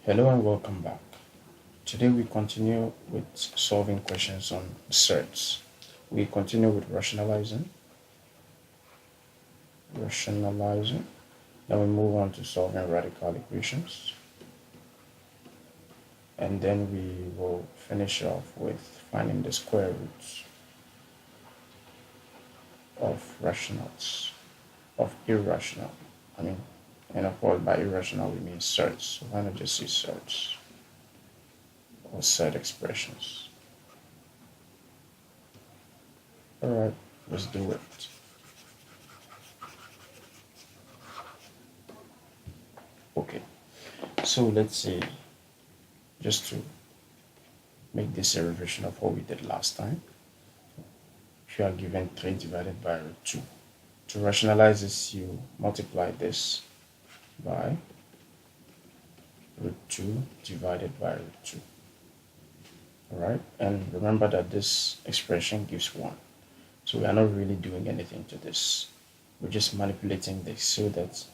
Hello and welcome back. Today we continue with solving questions on Surds. We continue with rationalizing. Then we move on to solving radical equations. And then we will finish off with finding the square roots of rationals, of irrational. And of course by irrational we mean surds. So why not just say surds or surd expressions? Alright, let's do it. Okay, so let's say, just to make this a revision of what we did last time, if you are given 3 divided by root 2, to rationalize this, you multiply this by root 2 divided by root 2. Alright, and remember that this expression gives 1. So we are not really doing anything to this. We're just manipulating this so that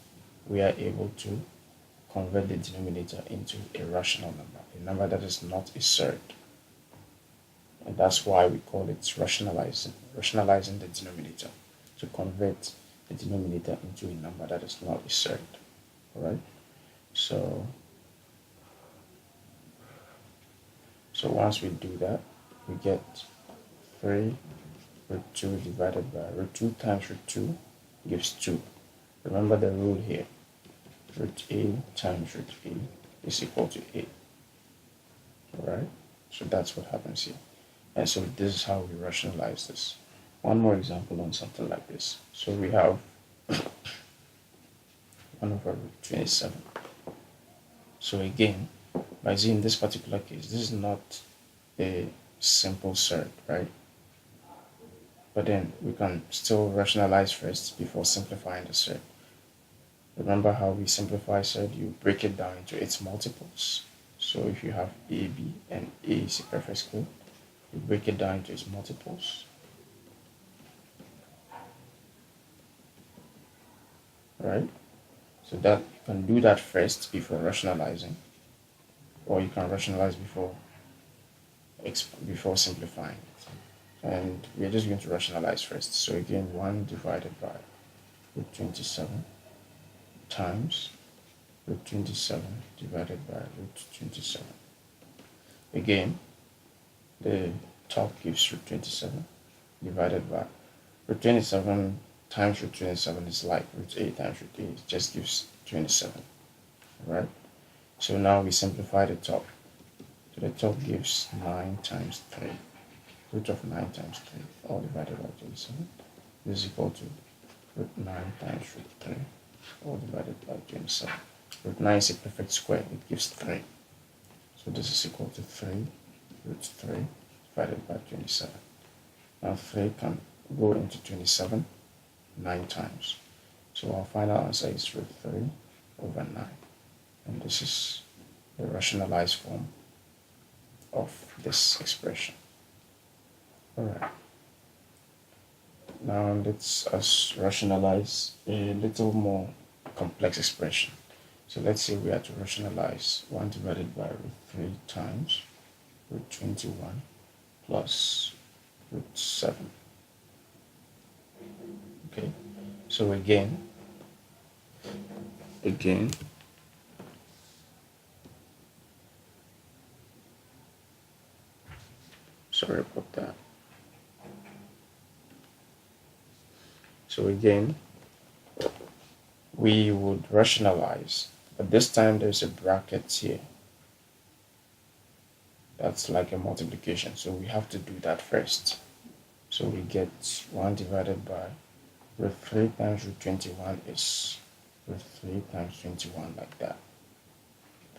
we are able to convert the denominator into a rational number, a number that is not a surd. And that's why we call it rationalizing the denominator, to convert the denominator into a number that is not a surd. Alright, so once we do that, we get 3 root 2 divided by root 2 times root 2 gives 2. Remember the rule here. Root a times root a is equal to a. Alright, so that's what happens here. And so this is how we rationalize this. One more example on something like this. So we have 1 over root 27. So again, by Z in this particular case, this is not a simple surd, right? But then we can still rationalize first before simplifying the surd. Remember how we simplify surd? You break it down into its multiples. So if you have a, b, and a is a perfect square, you break it down into its multiples. Right? So that you can do that first before rationalizing, or you can rationalize before simplifying it. And we're just going to rationalize first. So again, 1 divided by root 27 times root 27 divided by root 27. Again, the top gives root 27 divided by root 27 times root 27 is like root 8 times root 8. It just gives 27. Right? So now we simplify the top. So the top gives 9 times 3. Root of 9 times 3, all divided by 27. This is equal to root 9 times root 3, all divided by 27. Root 9 is a perfect square. It gives 3. So this is equal to 3 root 3 divided by 27. Now 3 can go into 27 9 times. So our final answer is root 3 over 9. And this is the rationalized form of this expression. Alright. Now let's rationalize a little more complex expression. So let's say we have to rationalize 1 divided by root 3 times root 21 plus root 7. Okay, so again, sorry about that. So again, we would rationalize, but this time there's a bracket here. That's like a multiplication, so we have to do that first. So we get 1 divided by root 3 times root 21 is root 3 times 21, like that,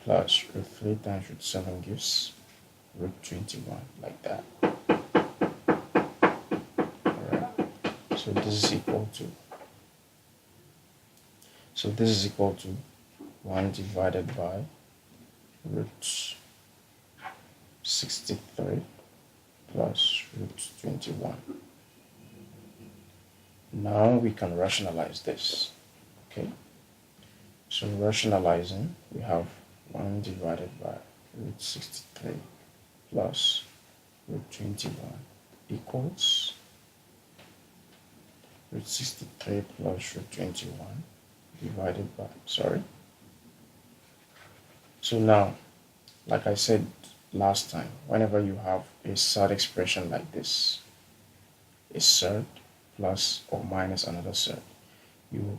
plus root 3 times root 7 gives root 21, like that. Alright, so this is equal to 1 divided by root 63 plus root 21. Now we can rationalize this. Okay, so rationalizing, we have 1 divided by root 63 plus root 21 equals root 63 plus root 21 divided by, So now, like I said last time, whenever you have a surd expression like this, a surd plus or minus another surd, you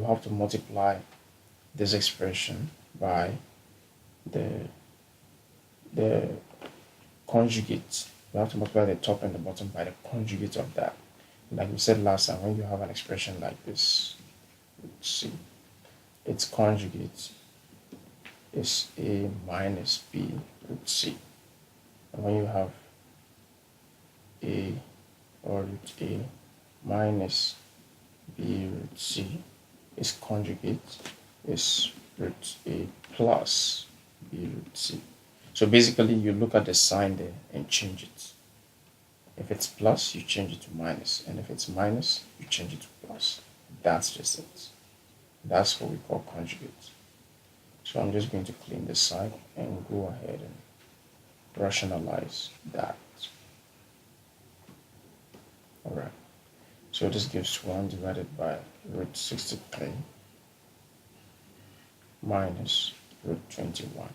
have to multiply this expression by the conjugate. You have to multiply the top and the bottom by the conjugate of that. Like we said last time, when you have an expression like this, let's see, its conjugate is a minus b root c. And when you have a or root a minus b root c, its conjugate is root a plus b root c. So basically you look at the sign there and change it. If it's plus, you change it to minus, and if it's minus, you change it to plus. That's just it. That's what we call conjugate. So I'm just going to clean this side and go ahead and rationalize that. Alright, so this gives 1 divided by root 63 minus root 21.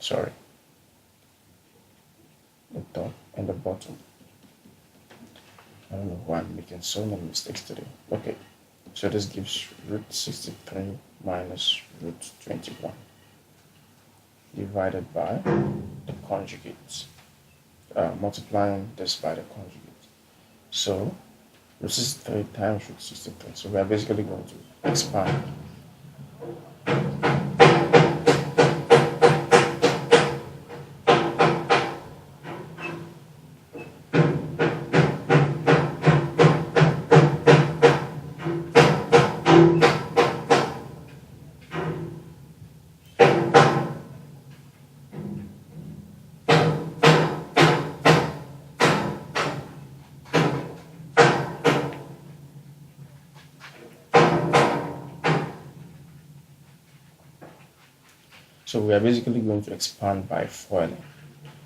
Sorry, the top and the bottom. I don't know why I'm making so many mistakes today. Okay, so this gives root 63 minus root 21 divided by the conjugate, multiplying this by the conjugate. So root 63 times root 63. So we are basically going to expand. So we are basically going to expand by FOILing.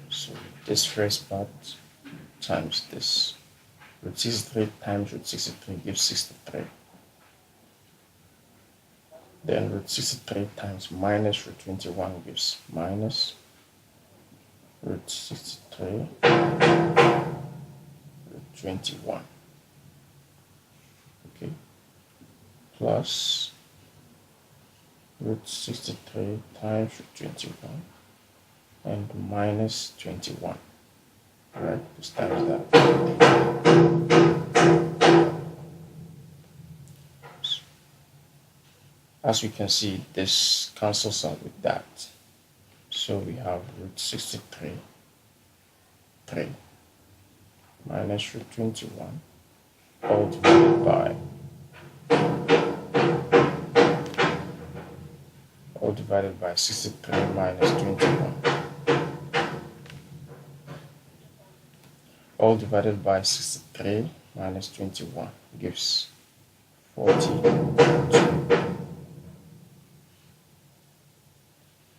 So this first part times this. Root 63 times root 63 gives 63. Then root 63 times minus root 21 gives minus root 63 root 21. Okay. Plus root 63 times root 21 and minus 21. Alright, this times that. As we can see, this cancels out with that. So we have root 63 3 minus root 21 all divided by 63 minus 21. All divided by 63 minus 21 gives 42.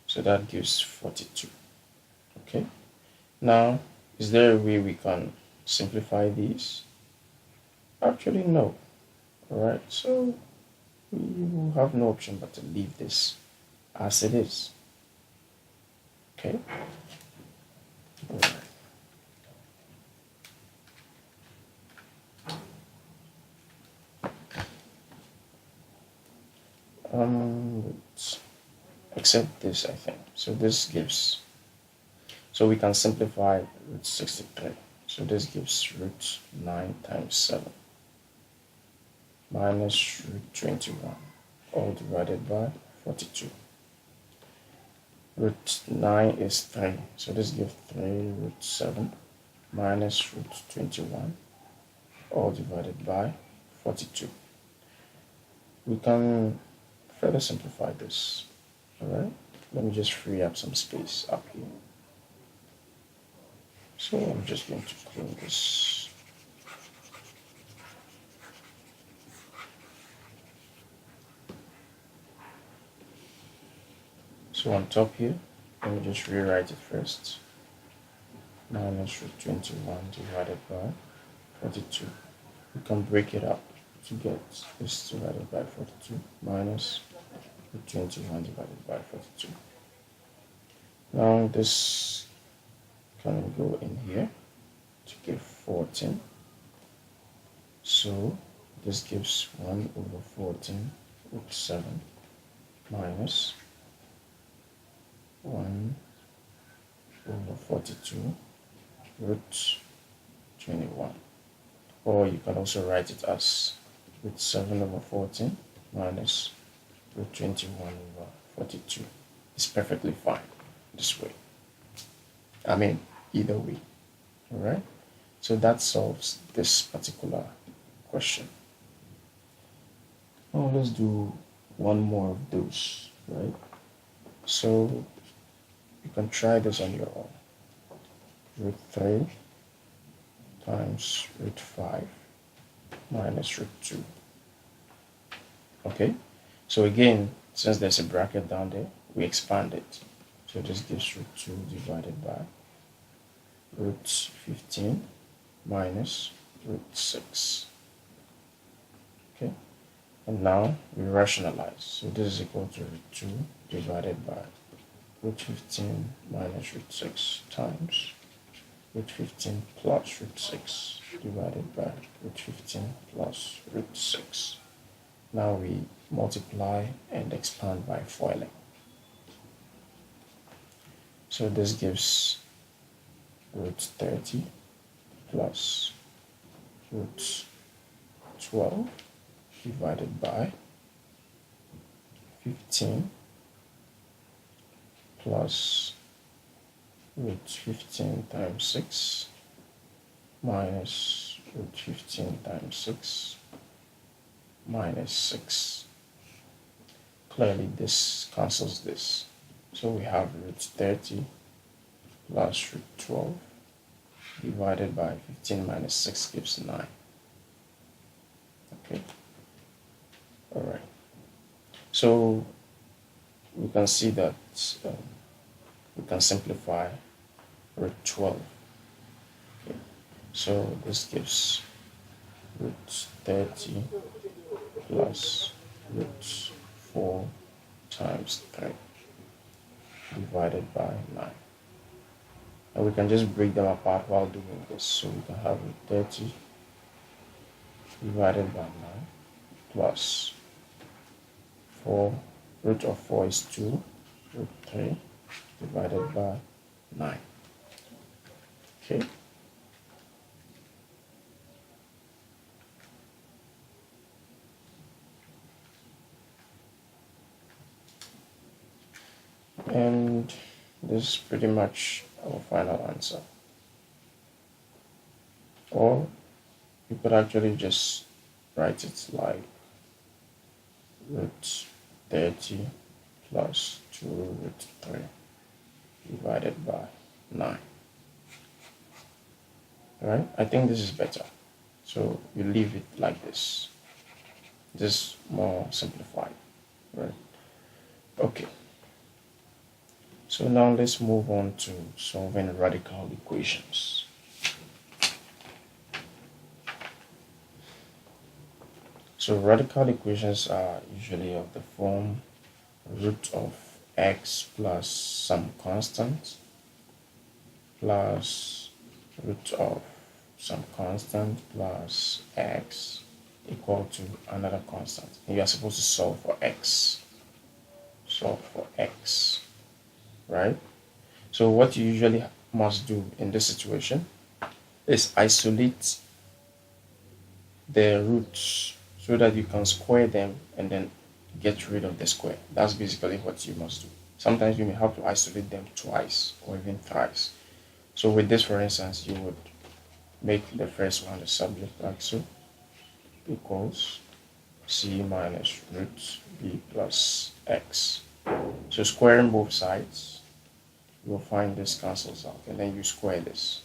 So that gives 42. Okay. Now, is there a way we can simplify these? Actually, no. Alright, so we will have no option but to leave this as it is. Okay. Alright. Except this, I think. So this gives, so we can simplify root 63. So this gives root 9 times 7 minus root 21 all divided by 42. Root 9 is 3. So this gives 3 root 7 minus root 21 all divided by 42. We can further simplify this. Alright, let me just free up some space up here. So I'm just going to clean this. So on top here, let me just rewrite it first. Minus root 21 divided by 42. We can break it up to get this divided by 42 minus root 21 divided by 42. Now this can go in here to give 14. So this gives 1 over 14 root 7 minus 1 over 42 root 21. Or you can also write it as root 7 over 14 minus root 21 over 42. It's perfectly fine this way. I mean, either way. Alright? So that solves this particular question. Now let's do one more of those, right? So you can try this on your own. Root 3 times root 5 minus root 2. Okay, so again, since there's a bracket down there, we expand it. So this gives root 2 divided by root 15 minus root 6. Okay, and now we rationalize. So this is equal to root 2 divided by root 15 minus root 6 times root 15 plus root 6 divided by root 15 plus root 6. Now we multiply and expand by foiling. So this gives root 30 plus root 12 divided by 15 plus root 15 times 6 minus root 15 times 6 minus 6. Clearly this cancels this. So we have root 30 plus root 12 divided by 15 minus 6 gives 9. Okay. Alright. So we can see that we can simplify root 12. Okay. So this gives root 30 plus root 4 times 3 divided by 9. And we can just break them apart while doing this. So we can have root 30 divided by 9 plus 4, root of 4 is 2, root 3 divided by 9. Okay. And this is pretty much our final answer. Or you could actually just write it like root 30 plus 2 root 3 divided by 9. Alright, I think this is better. So you leave it like this. This is more simplified. Right? Okay. So now let's move on to solving radical equations. So radical equations are usually of the form root of x plus some constant plus root of some constant plus x equal to another constant. And you are supposed to solve for x. Solve for x. Right? So what you usually must do in this situation is isolate the roots so that you can square them and then get rid of the square. That's basically what you must do. Sometimes you may have to isolate them twice or even thrice. So with this, for instance, you would make the first one the subject like so, equals c minus root b plus x. So squaring both sides, you'll find this cancels out, and then you square this.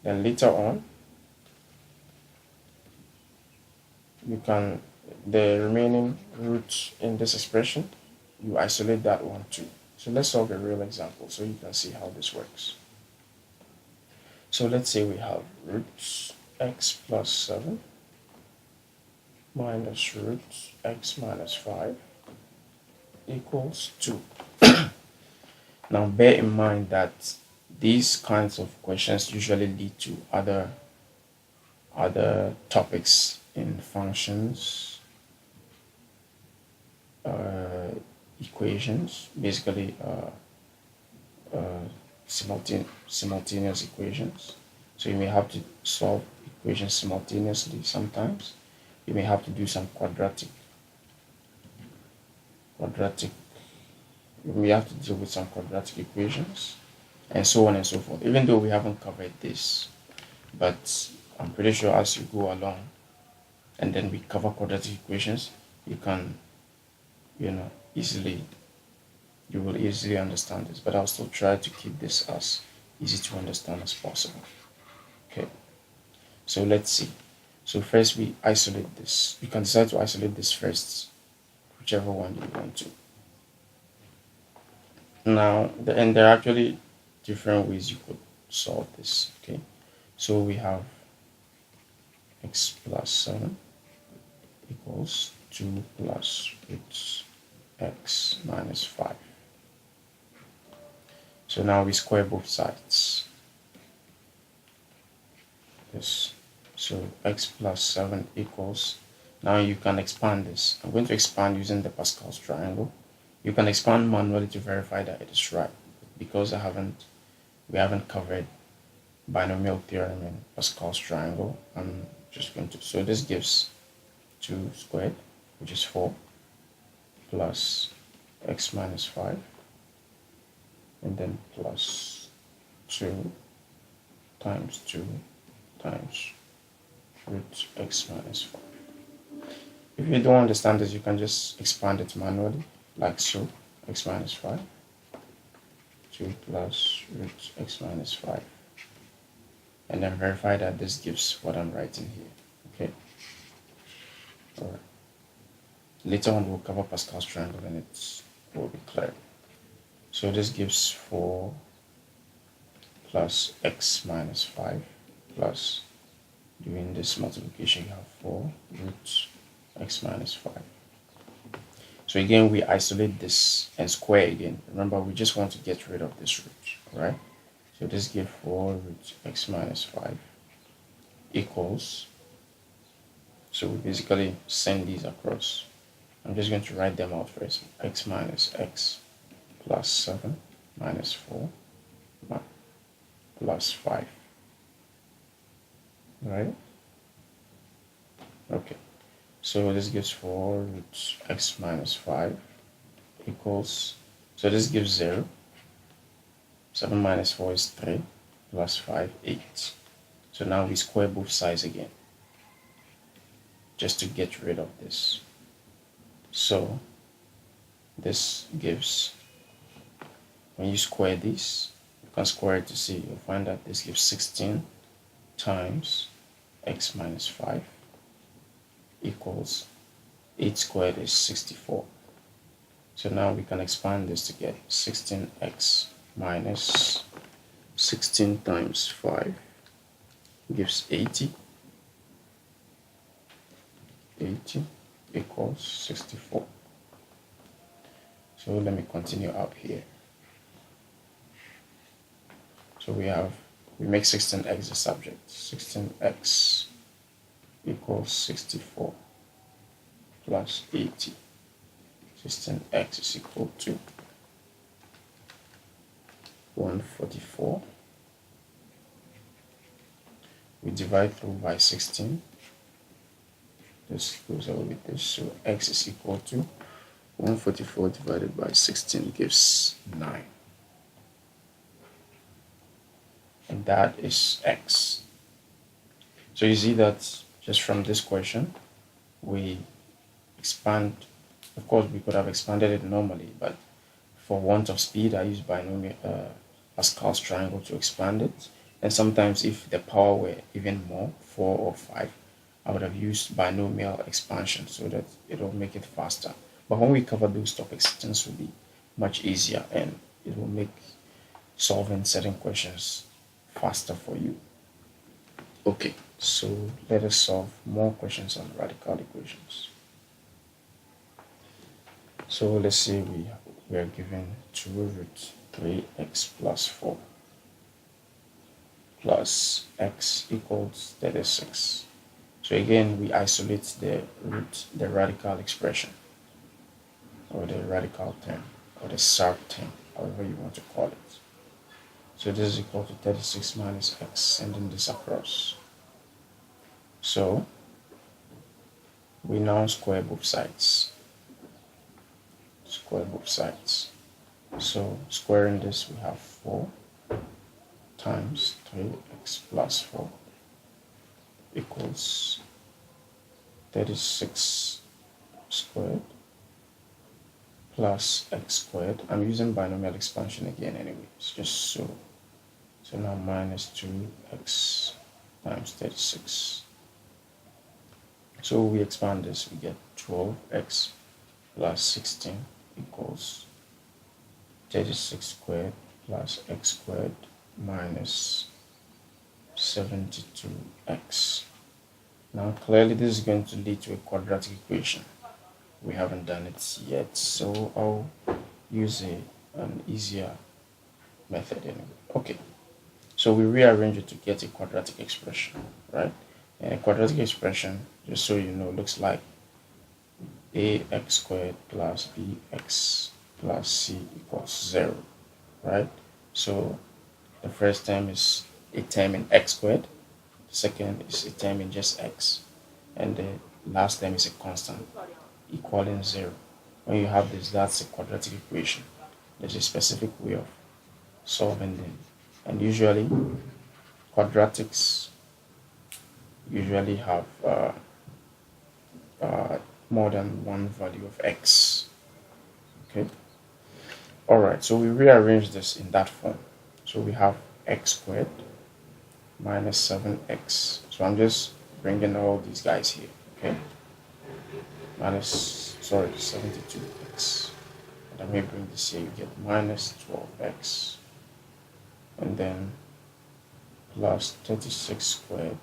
Then later on, you can, the remaining root in this expression, you isolate that one too. So let's solve a real example so you can see how this works. So let's say we have root x plus 7 minus root x minus 5 equals 2. Now bear in mind that these kinds of questions usually lead to other topics in functions, equations, basically simultaneous equations. So you may have to solve equations simultaneously sometimes. You may have to do some quadratic. You may have to deal with some quadratic equations and so on and so forth. Even though we haven't covered this, but I'm pretty sure as you go along and then we cover quadratic equations, you can, you will easily understand this. But I'll still try to keep this as easy to understand as possible. Okay, so let's see. So first we isolate this. You can decide to isolate this first, whichever one you want to. Now, and there are actually different ways you could solve this. Okay, so we have x plus 7 equals 2 plus root x minus 5. So now we square both sides. This. So x plus 7 equals, now you can expand this. I'm going to expand using the Pascal's triangle. You can expand manually to verify that it is right. Because we haven't covered binomial theorem in Pascal's triangle, I'm just going to, so this gives 2 squared, which is 4, plus x minus 5, and then plus 2 times 2 times root x minus 5. If you don't understand this, you can just expand it manually, like so, x minus 5, 2 plus root x minus 5, and then verify that this gives what I'm writing here. Okay. Alright. Later on we'll cover Pascal's triangle and it will be clear. So this gives 4 plus x minus 5 plus, doing this multiplication, you have 4 root x minus 5. So again, we isolate this and square again. Remember, we just want to get rid of this root, right? So this gives 4 root x minus 5 equals, so we basically send these across. I'm just going to write them out first. X minus x plus 7 minus 4 plus 5. Right? Okay. So this gives 4 root x minus 5 equals, so this gives 0. 7 minus 4 is 3 plus 5, 8. So now we square both sides again, just to get rid of this. So this gives, when you square this, you can square it to see, you'll find that this gives 16 times x minus 5 equals 8 squared is 64. So now we can expand this to get 16x minus 16 times 5 gives 80. 80 equals 64. So let me continue up here. So we make 16x the subject. 16x equals 64 plus 80. 16x is equal to 144. We divide through by 16. This goes away with this. So x is equal to 144 divided by 16 gives 9. And that is x. So you see that just from this question, we expand. Of course, we could have expanded it normally, but for want of speed, I use Pascal's triangle to expand it. And sometimes if the power were even more, 4 or 5, I would have used binomial expansion so that it will make it faster. But when we cover those topics, it tends to be much easier, and it will make solving certain questions faster for you. Okay, so let us solve more questions on radical equations. So let's say we are given 2 root 3x plus 4 plus x equals 36. So again, we isolate the radical expression, or the radical term, or the Surds term, however you want to call it. So this is equal to 36 minus x, sending this across. So we now square both sides. Square both sides. So squaring this, we have 4 times 3x plus 4 equals 36 squared plus x squared. I'm using binomial expansion again anyway. It's just so now minus 2x times 36. So we expand this, we get 12x plus 16 equals 36 squared plus x squared minus 72x. Now clearly this is going to lead to a quadratic equation. We haven't done it yet, so I'll use an easier method anyway. Okay, so we rearrange it to get a quadratic expression, right? And a quadratic expression, just so you know, looks like ax squared plus bx plus c equals 0, right? So the first term is a term in x squared, the second is a term in just x, and the last term is a constant equaling 0. When you have this, that's a quadratic equation. There's a specific way of solving them, and usually quadratics usually have more than one value of x. Okay, all right, so we rearrange this in that form. So we have x squared minus 7x. So I'm just bringing all these guys here. Okay, minus, sorry, 72x. And then we bring this here, you get minus 12x, and then plus 36 squared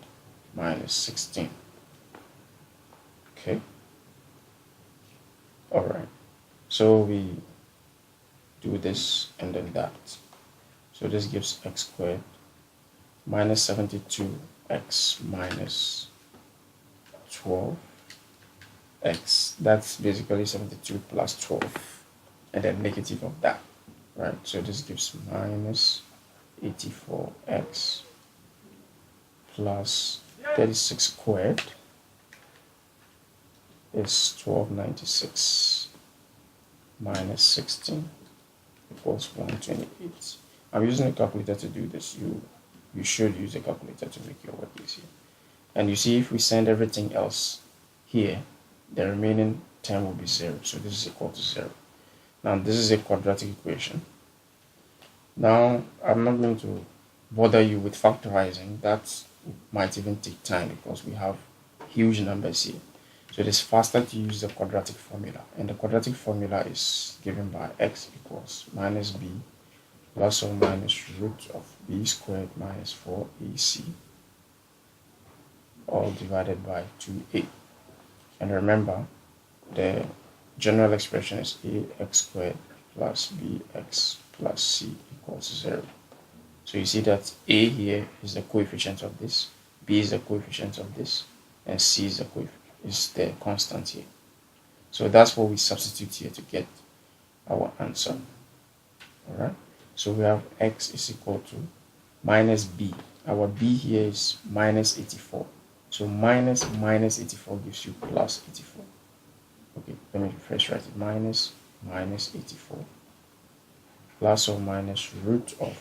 minus 16. Okay, all right, so we do this and then that. So this gives x squared minus 72x minus 12x. That's basically 72 plus 12, and then negative of that, right? So this gives minus 84x plus 36 squared is 1296 minus 16 equals 128. I'm using a calculator to do this. You should use a calculator to make your work easier. And you see, if we send everything else here, the remaining term will be 0. So this is equal to 0. Now this is a quadratic equation. Now I'm not going to bother you with factorizing. That might even take time because we have huge numbers here. So it is faster to use the quadratic formula, and the quadratic formula is given by x equals minus b plus or minus root of b squared minus 4ac, all divided by 2a. And remember, the general expression is ax squared plus bx plus c equals 0. So you see that a here is the coefficient of this, b is the coefficient of this, and c is the constant here. So that's what we substitute here to get our answer. All right, so we have x is equal to minus b. Our b here is minus 84. So minus 84 gives you plus 84. Okay, let me first write it. Minus 84 plus or minus root of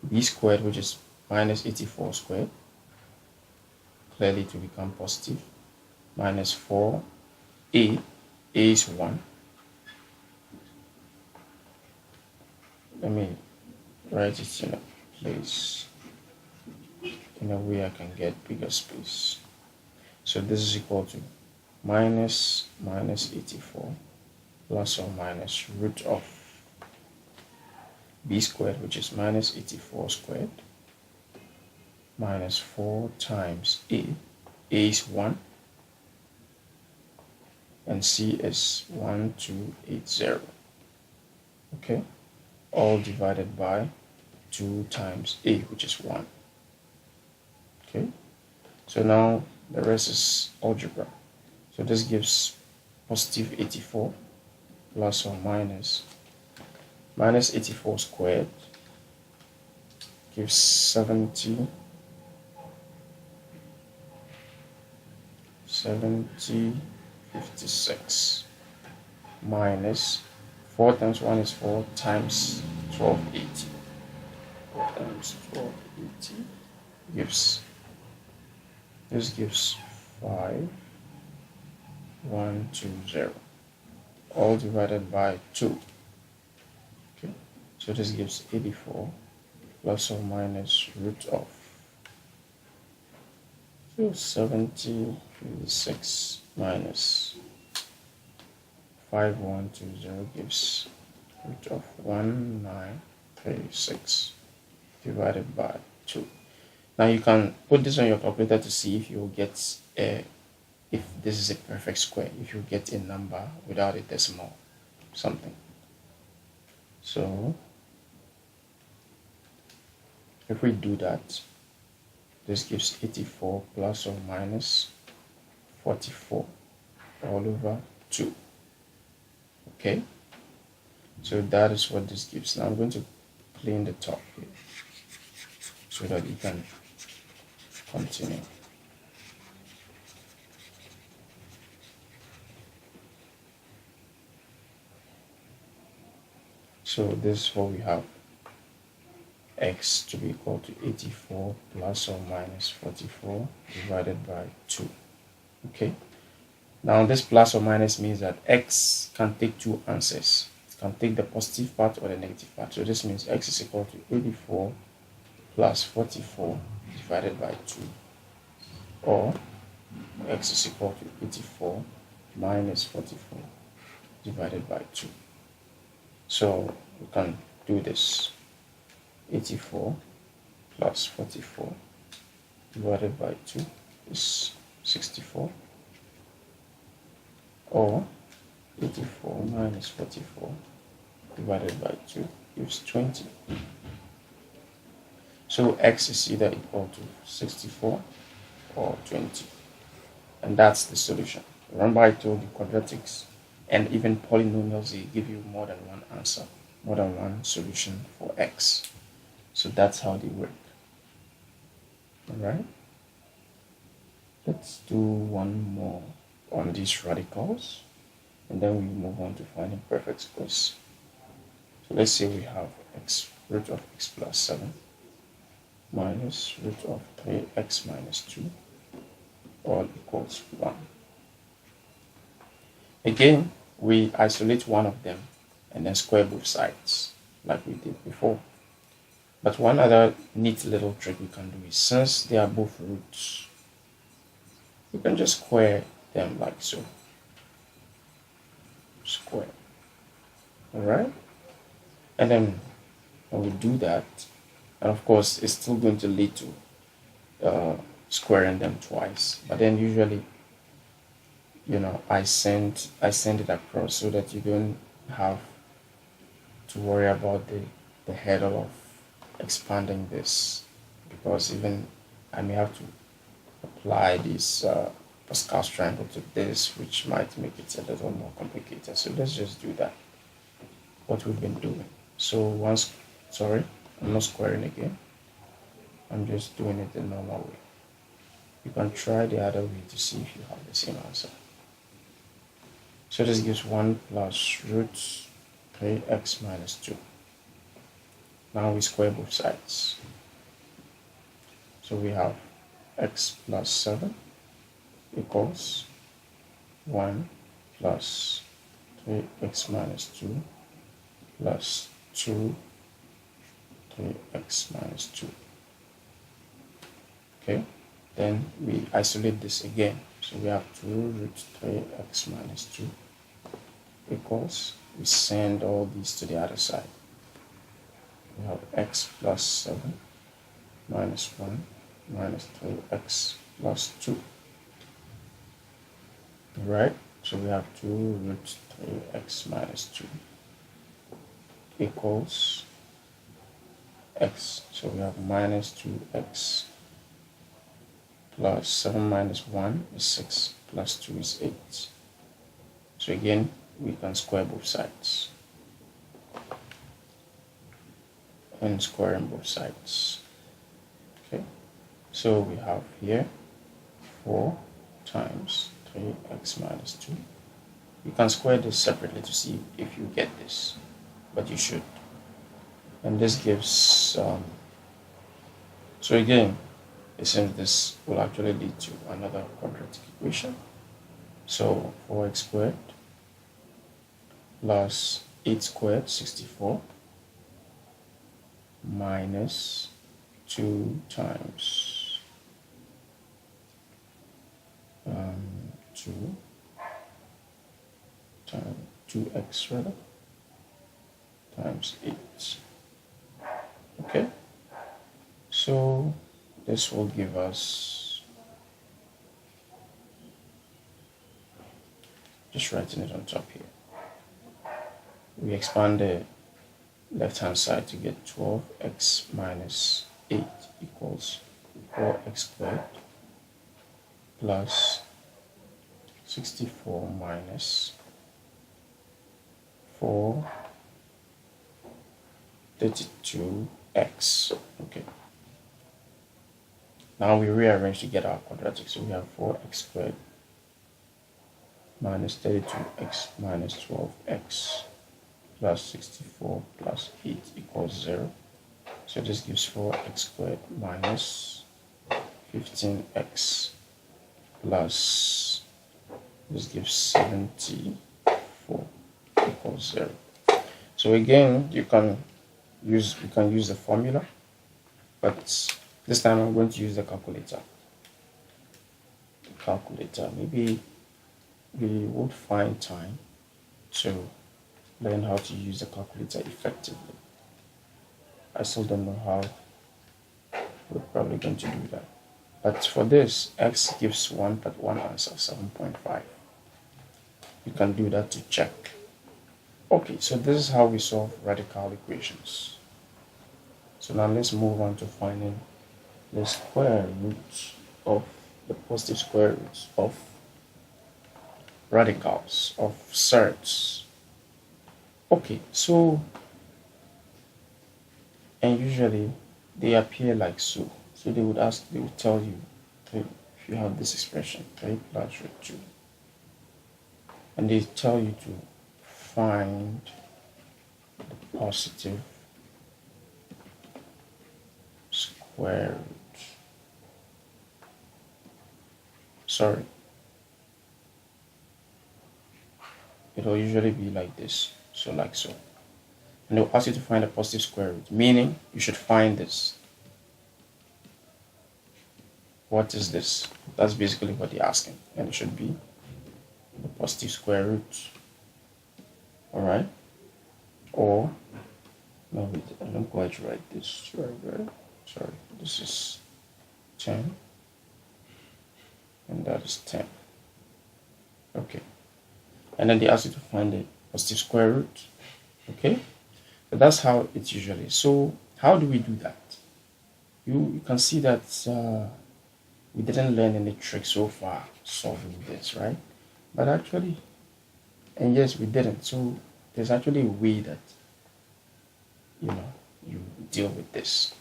b squared, which is minus 84 squared, clearly to become positive, minus 4a, a is 1. Let me write it in a place, in a way I can get bigger space. So this is equal to minus 84 plus or minus root of b squared, which is minus 84 squared, minus 4 times a. A is 1 and c is 1280. Okay, all divided by 2 times a, which is 1. Okay, so now the rest is algebra. So this gives positive 84 plus or minus 84 squared gives 70 56 minus 4 times 1 is 4 times 1280. 4 times 1280 gives, this gives 5120, all divided by 2. Okay, so this gives 84 plus or minus root of 7056 minus 5120 gives root of 1936 divided by 2. Now you can put this on your calculator to see if you get if this is a perfect square, if you get a number without a decimal something. So if we do that, this gives 84 plus or minus 44 all over 2. Okay, so that is what this gives. Now I'm going to clean the top here so that you can continue. So this is what we have: x to be equal to 84 plus or minus 44 divided by 2. Okay, now this plus or minus means that x can take two answers. It can take the positive part or the negative part. So this means x is equal to 84 plus 44 divided by 2, or x is equal to 84 minus 44 divided by 2. So we can do this: 84 plus 44 divided by 2 is 64, or 84 minus 44 divided by 2 gives 20. So x is either equal to 64 or 20, and that's the solution. Remember, I told you quadratics and even polynomials, they give you more than one answer, more than one solution for x. So that's how they work. Alright, let's do one more on these radicals, and then we move on to finding perfect squares. So let's say we have x root of x plus 7 minus root of 3x minus 2 all equals 1. Again, we isolate one of them and then square both sides like we did before. But one other neat little trick we can do is, since they are both roots, we can just square them like so. Square. Alright? And then when we do that, and of course it's still going to lead to squaring them twice. But then usually, I send it across so that you don't have to worry about the header of expanding this, because even I may have to apply this Pascal's triangle to this, which might make it a little more complicated. So let's just do that, what we've been doing. So sorry, I'm not squaring again, I'm just doing it the normal way. You can try the other way to see if you have the same answer. So this gives 1 plus root 3x minus 2. Now we square both sides. So we have x plus 7 equals 1 plus 3x minus 2 plus 2 3x minus 2. Okay, then we isolate this again. So we have 2 root 3x minus 2 equals, we send all these to the other side. We have x plus 7 minus 1 minus 3x plus 2. Right? So we have 2 root 3x minus 2 equals x. So we have minus 2x plus 7 minus 1 is 6 plus 2 is 8. So again, we can square both sides. And squaring both sides. Okay, so we have here 4 times 3x minus 2. You can square this separately to see if you get this, but you should. And this gives, so again, it seems this will actually lead to another quadratic equation. So 4x squared plus 8 squared, 64, minus 2 times 2 times 2x rather times 8. Okay, so this will give us, just writing it on top here, we expand the left hand side to get 12x minus 8 equals 4x squared plus 64 minus 432x. Okay, now we rearrange to get our quadratic. So we have 4x squared minus 32x minus 12x plus 64 plus 8 equals 0. So this gives 4x squared minus 15x plus, this gives 74 equals 0. So again, we can use the formula, but this time I'm going to use the calculator. Maybe we would find time to learn how to use the calculator effectively. I still don't know how. We're probably going to do that. But for this, x gives one answer, 7.5. You can do that to check. Okay, so this is how we solve radical equations. So now let's move on to finding the square root of the positive square roots of radicals of surds. Okay, so, and usually they appear like so. So they would tell you, if you have this expression, 3 plus root 2, and they tell you to find the positive square root. Sorry. It will usually be like this, so like so. And they'll ask you to find a positive square root, meaning you should find this. What is this? That's basically what they're asking, and it should be the positive square root. Alright? Or, no, wait, I don't quite write this right. Sorry, this is 10, and that is 10. Okay. And then they ask you to find the positive square root. Okay? So that's how it's usually. So how do we do that? You can see that we didn't learn any tricks so far solving this, right? But actually, and yes, we didn't. So there's actually a way that you deal with this,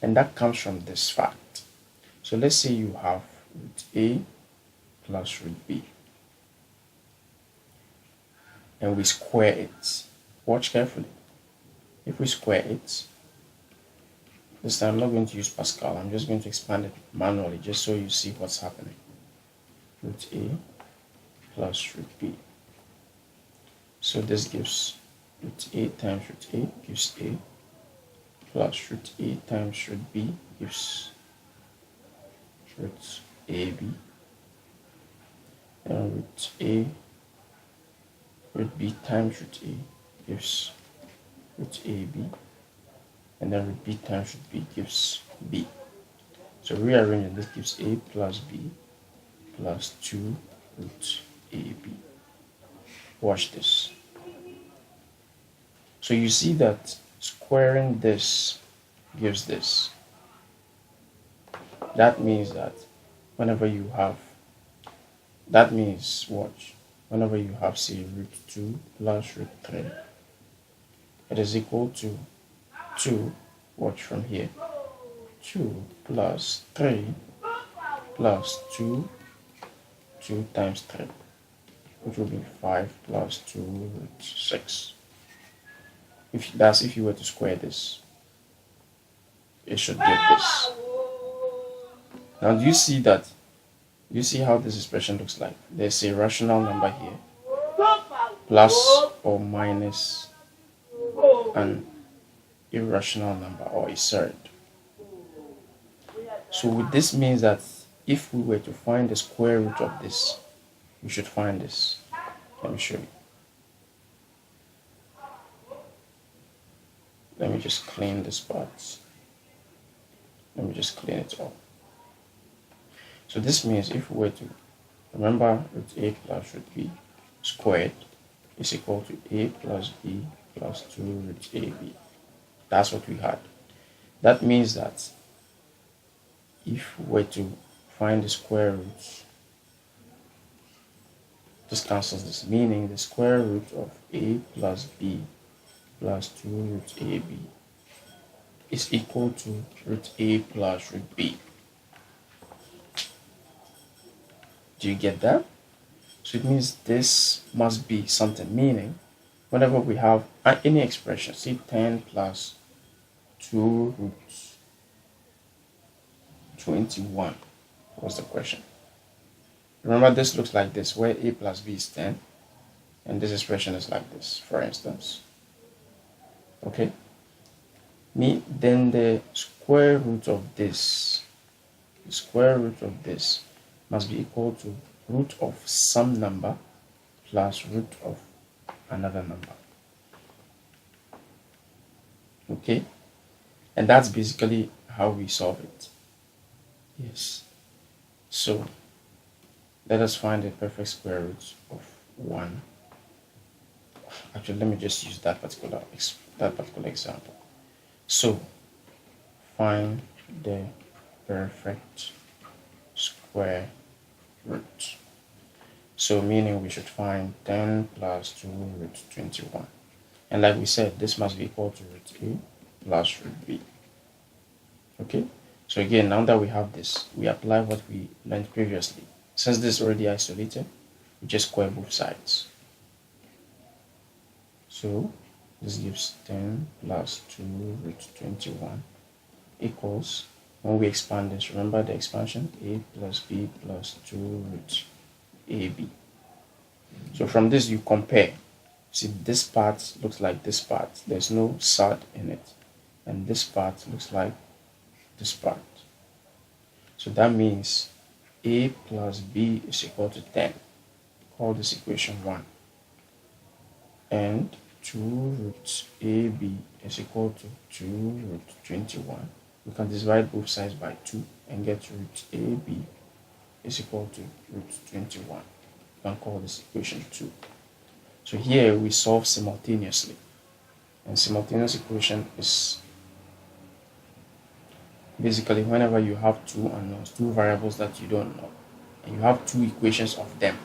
and that comes from this fact. So let's say you have root a plus root b, and we square it. Watch carefully. If we square it, this time I'm not going to use Pascal, I'm just going to expand it manually just so you see what's happening. Root a plus root b. So this gives root a times root a gives a, plus root a times root b gives root ab, and root a root b times root a gives root ab, and then root b times root b gives b. So rearranging this gives a plus b plus 2 root ab. Watch this. So you see that squaring this gives this. That means that whenever you have, that means watch, whenever you have say root 2 plus root 3, it is equal to 2, watch from here, 2 plus 3 plus 2, 2 times 3, which will be 5 plus 2 root 6. If you were to square this, it should give this. Now do you see that? You see how this expression looks like? There's a rational number here, plus or minus an irrational number or a surd. So this means that if we were to find the square root of this, we should find this. Let me show you. Let me just clean this part. Let me just clean it all. So this means if we were to remember root a plus root b squared is equal to a plus b plus 2 root ab. That's what we had. That means that if we were to find the square root, this cancels this, meaning the square root of a plus b plus 2 root ab is equal to root a plus root b. Do you get that? So it means this must be something, meaning whenever we have any expression, say 10 plus 2 root 21 was the question. Remember, this looks like this, where a plus b is 10, and this expression is like this, for instance. Okay? Then the square root of this, must be equal to root of some number plus root of another number. Okay? And that's basically how we solve it. Yes. So let us find the perfect square root of 1. Actually, let me just use that particular example. So find the perfect square root. So meaning we should find 10 plus 2 root 21. And like we said, this must be equal to root a plus root b. Okay? So again, now that we have this, we apply what we learned previously. Since this is already isolated, we just square both sides. So this gives 10 plus 2 root 21 equals, when we expand this, remember the expansion, a plus b plus 2 root ab. So from this you compare. See, this part looks like this part. There's no surd in it. And this part looks like this part. So that means a plus b is equal to 10. Call this equation 1. And 2 root ab is equal to 2 root 21. We can divide both sides by 2 and get root ab is equal to root 21. We can call this equation 2. So here we solve simultaneously. And simultaneous equation is basically whenever you have two unknowns, two variables that you don't know, and you have two equations of them,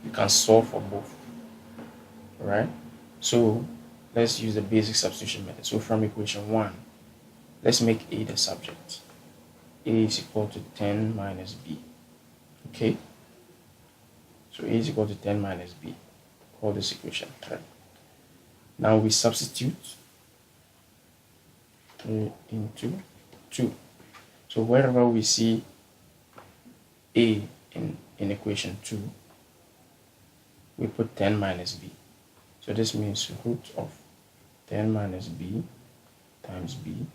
you can solve for both. Alright? So let's use the basic substitution method. So from equation 1, let's make a the subject. A is equal to 10 minus b. Okay? So a is equal to 10 minus b. Call this equation 3. Now we substitute 3 into 2. So wherever we see a in equation 2, we put 10 minus b. So this means root of 10 minus b times b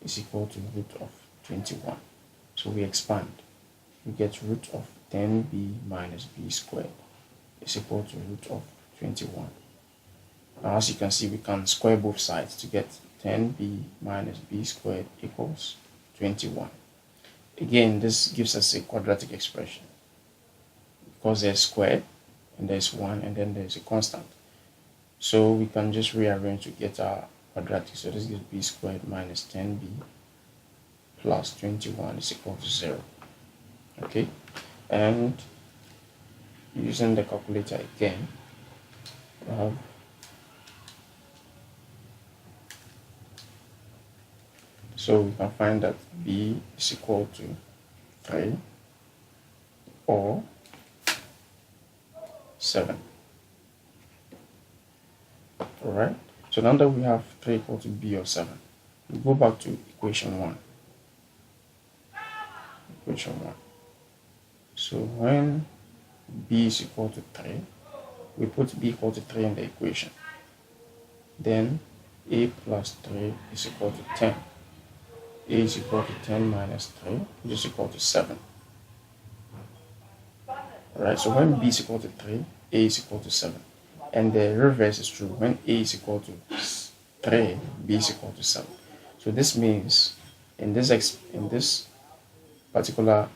is equal to root of 21. So we expand. We get root of 10b minus b squared is equal to root of 21. Now, as you can see, we can square both sides to get 10b minus b squared equals 21. Again, this gives us a quadratic expression because there's squared and there's 1 and then there's a constant. So we can just rearrange to get our quadratic. So this gives b squared minus 10b plus 21 is equal to 0. Okay, and using the calculator again, we have so we can find that b is equal to 3 or 7. Alright, so now that we have 3 equal to b or 7, we go back to equation 1. So when b is equal to 3, we put b equal to 3 in the equation. Then a plus 3 is equal to 10. A is equal to 10 minus 3, which is equal to 7. Alright, so when b is equal to 3, a is equal to 7. And the reverse is true. When a is equal to 3, b is equal to 7. So this means in this particular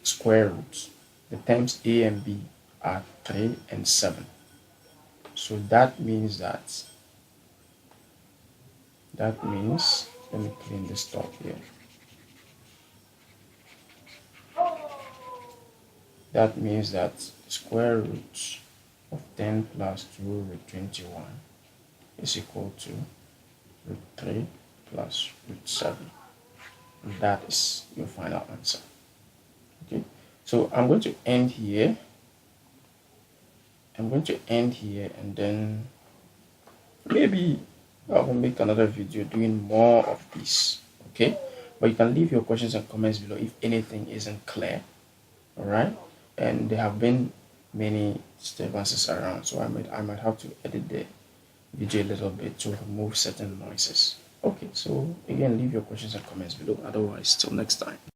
square root, the terms a and b are 3 and 7. So that means let me clean this top here. That means that square root of 10 plus 2 root 21 is equal to root 3 plus root 7. And that is your final answer. Okay, so I'm going to end here. And then maybe I will make another video doing more of this. Okay, but you can leave your questions and comments below if anything isn't clear. All right, and there have been many disturbances around, so I might have to edit the video a little bit to remove certain noises. Okay, so again, leave your questions and comments below. Otherwise, till next time.